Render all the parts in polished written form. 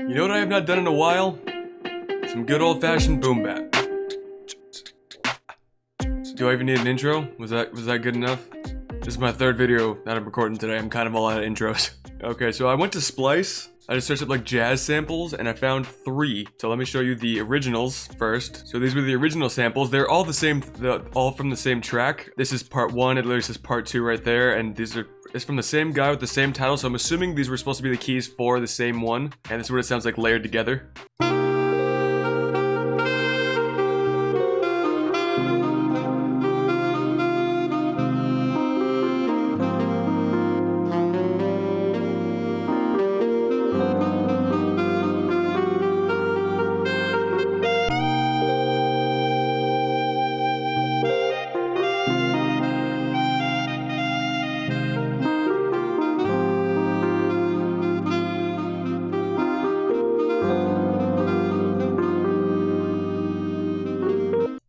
You know what I have not done in a while? Some good old-fashioned boom bap. Do I even need an intro? Was that good enough? This is my third video that I'm recording today. I'm kind of all out of intros. Okay, so I went to Splice. I just searched up like jazz samples and I found 3. So let me show you the originals first. So these were the original samples. They're all the same, all from the same track. This is part 1, it literally says part 2 right there. And it's from the same guy with the same title. So I'm assuming these were supposed to be the keys for the same one. And this is what it sounds like layered together.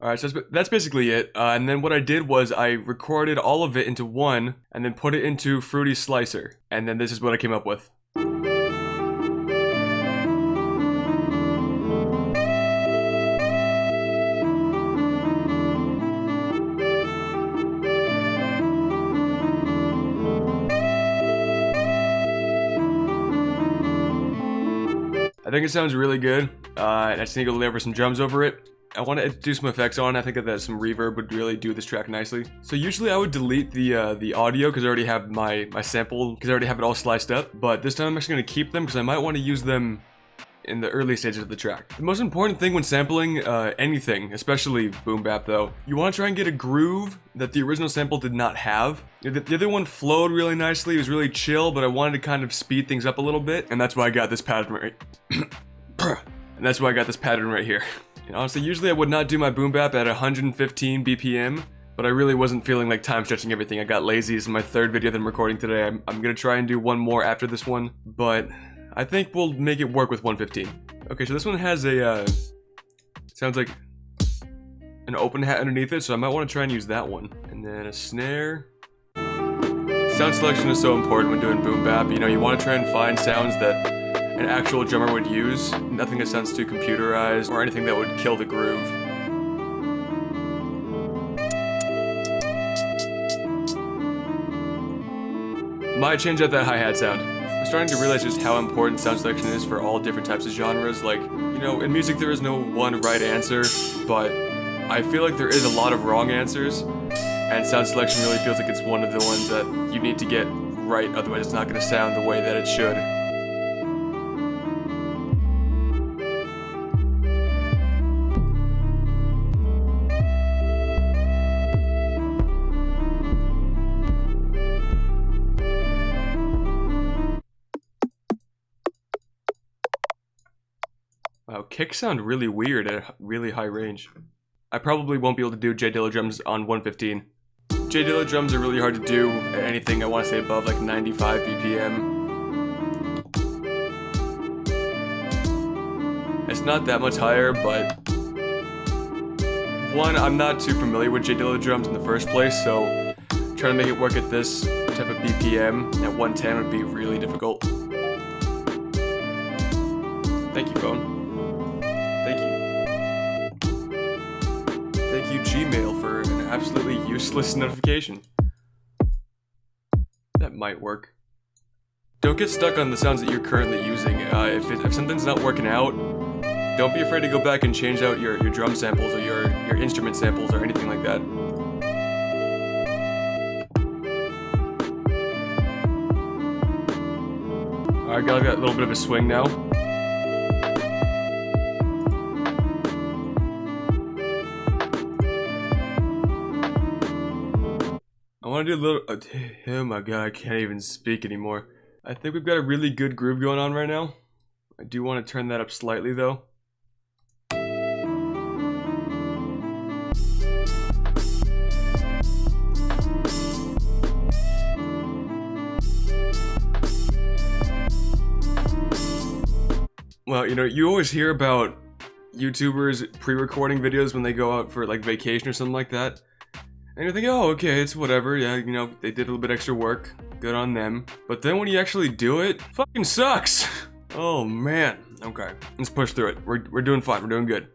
Alright, so that's basically it, and then what I did was I recorded all of it into one, and then put it into Fruity Slicer, and then this is what I came up with. I think it sounds really good, I just need to layer some drums over it. I want to do some effects on it. I think that some reverb would really do this track nicely. So usually I would delete the audio because I already have my sample, because I already have it all sliced up. But this time I'm actually going to keep them because I might want to use them in the early stages of the track. The most important thing when sampling anything, especially boom bap though, you want to try and get a groove that the original sample did not have. The other one flowed really nicely, it was really chill, but I wanted to kind of speed things up a little bit, and that's why I got this pattern right here. And honestly, usually I would not do my boom bap at 115 BPM, but I really wasn't feeling like time stretching everything. I got lazy. This is my third video that I'm recording today. I'm gonna try and do one more after this one, but I think we'll make it work with 115. Okay, so this one has a, sounds like an open hat underneath it, so I might want to try and use that one. And then a snare. Sound selection is so important when doing boom bap. You know, you want to try and find sounds that an actual drummer would use, nothing that sounds too computerized or anything that would kill the groove. Might change out that hi-hat sound. I'm starting to realize just how important sound selection is for all different types of genres. Like, you know, in music there is no one right answer, but I feel like there is a lot of wrong answers, and sound selection really feels like it's one of the ones that you need to get right, otherwise it's not going to sound the way that it should. Wow, kicks sound really weird at a really high range. I probably won't be able to do J Dilla drums on 115. J Dilla drums are really hard to do at anything I want to say above like 95 BPM. It's not that much higher, but one, I'm not too familiar with J Dilla drums in the first place, so trying to make it work at this type of BPM at 110 would be really difficult. Thank you, phone. Thank you. Thank you, Gmail, for an absolutely useless notification. That might work. Don't get stuck on the sounds that you're currently using. If something's not working out, don't be afraid to go back and change out your drum samples or your instrument samples or anything like that. Alright, got a little bit of a swing now. I want to do a little, oh my god, I can't even speak anymore. I think we've got a really good groove going on right now. I do want to turn that up slightly though. Well, you know, you always hear about YouTubers pre-recording videos when they go out for like vacation or something like that. And you're thinking, oh, okay, it's whatever, yeah, you know, they did a little bit extra work, good on them. But then when you actually do it, fucking sucks! Oh man. Okay, let's push through it. We're doing fine. We're doing good.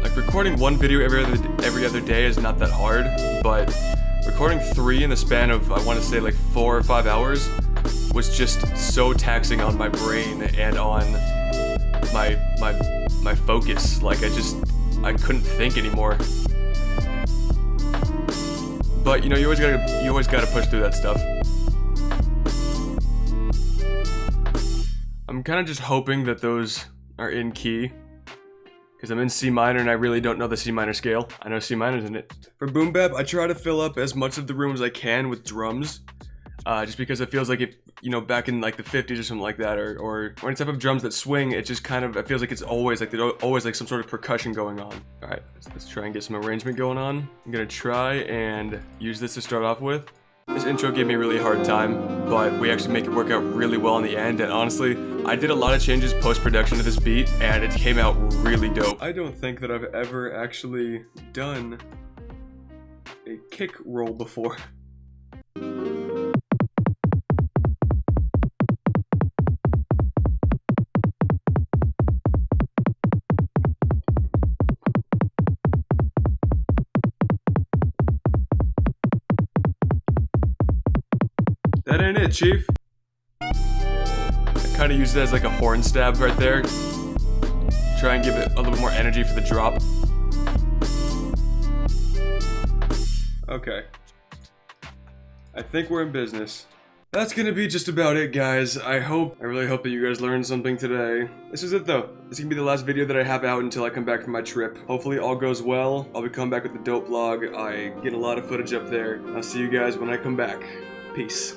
Like recording one video every other day is not that hard, but recording 3 in the span of I want to say like 4 or 5 hours was just so taxing on my brain and on my focus. Like I couldn't think anymore. But you know, you always gotta push through that stuff. I'm kind of just hoping that those are in key, because I'm in C minor and I really don't know the C minor scale. I know C minor's in it. For boom bap, I try to fill up as much of the room as I can with drums, just because it feels like if, you know, back in like the 50s or something like that, or any type of drums that swing, it just kind of, it feels like it's always like there's always like some sort of percussion going on. All right, let's try and get some arrangement going on. I'm gonna try and use this to start off with. This intro gave me a really hard time, but we actually make it work out really well in the end, and honestly, I did a lot of changes post-production to this beat, and it came out really dope. I don't think that I've ever actually done a kick roll before. That ain't it, Chief. I kind of use it as like a horn stab right there. Try and give it a little more energy for the drop. Okay. I think we're in business. That's gonna be just about it, guys. I really hope that you guys learned something today. This is it though. This is gonna be the last video that I have out until I come back from my trip. Hopefully all goes well. I'll be coming back with the dope vlog. I get a lot of footage up there. I'll see you guys when I come back. Peace.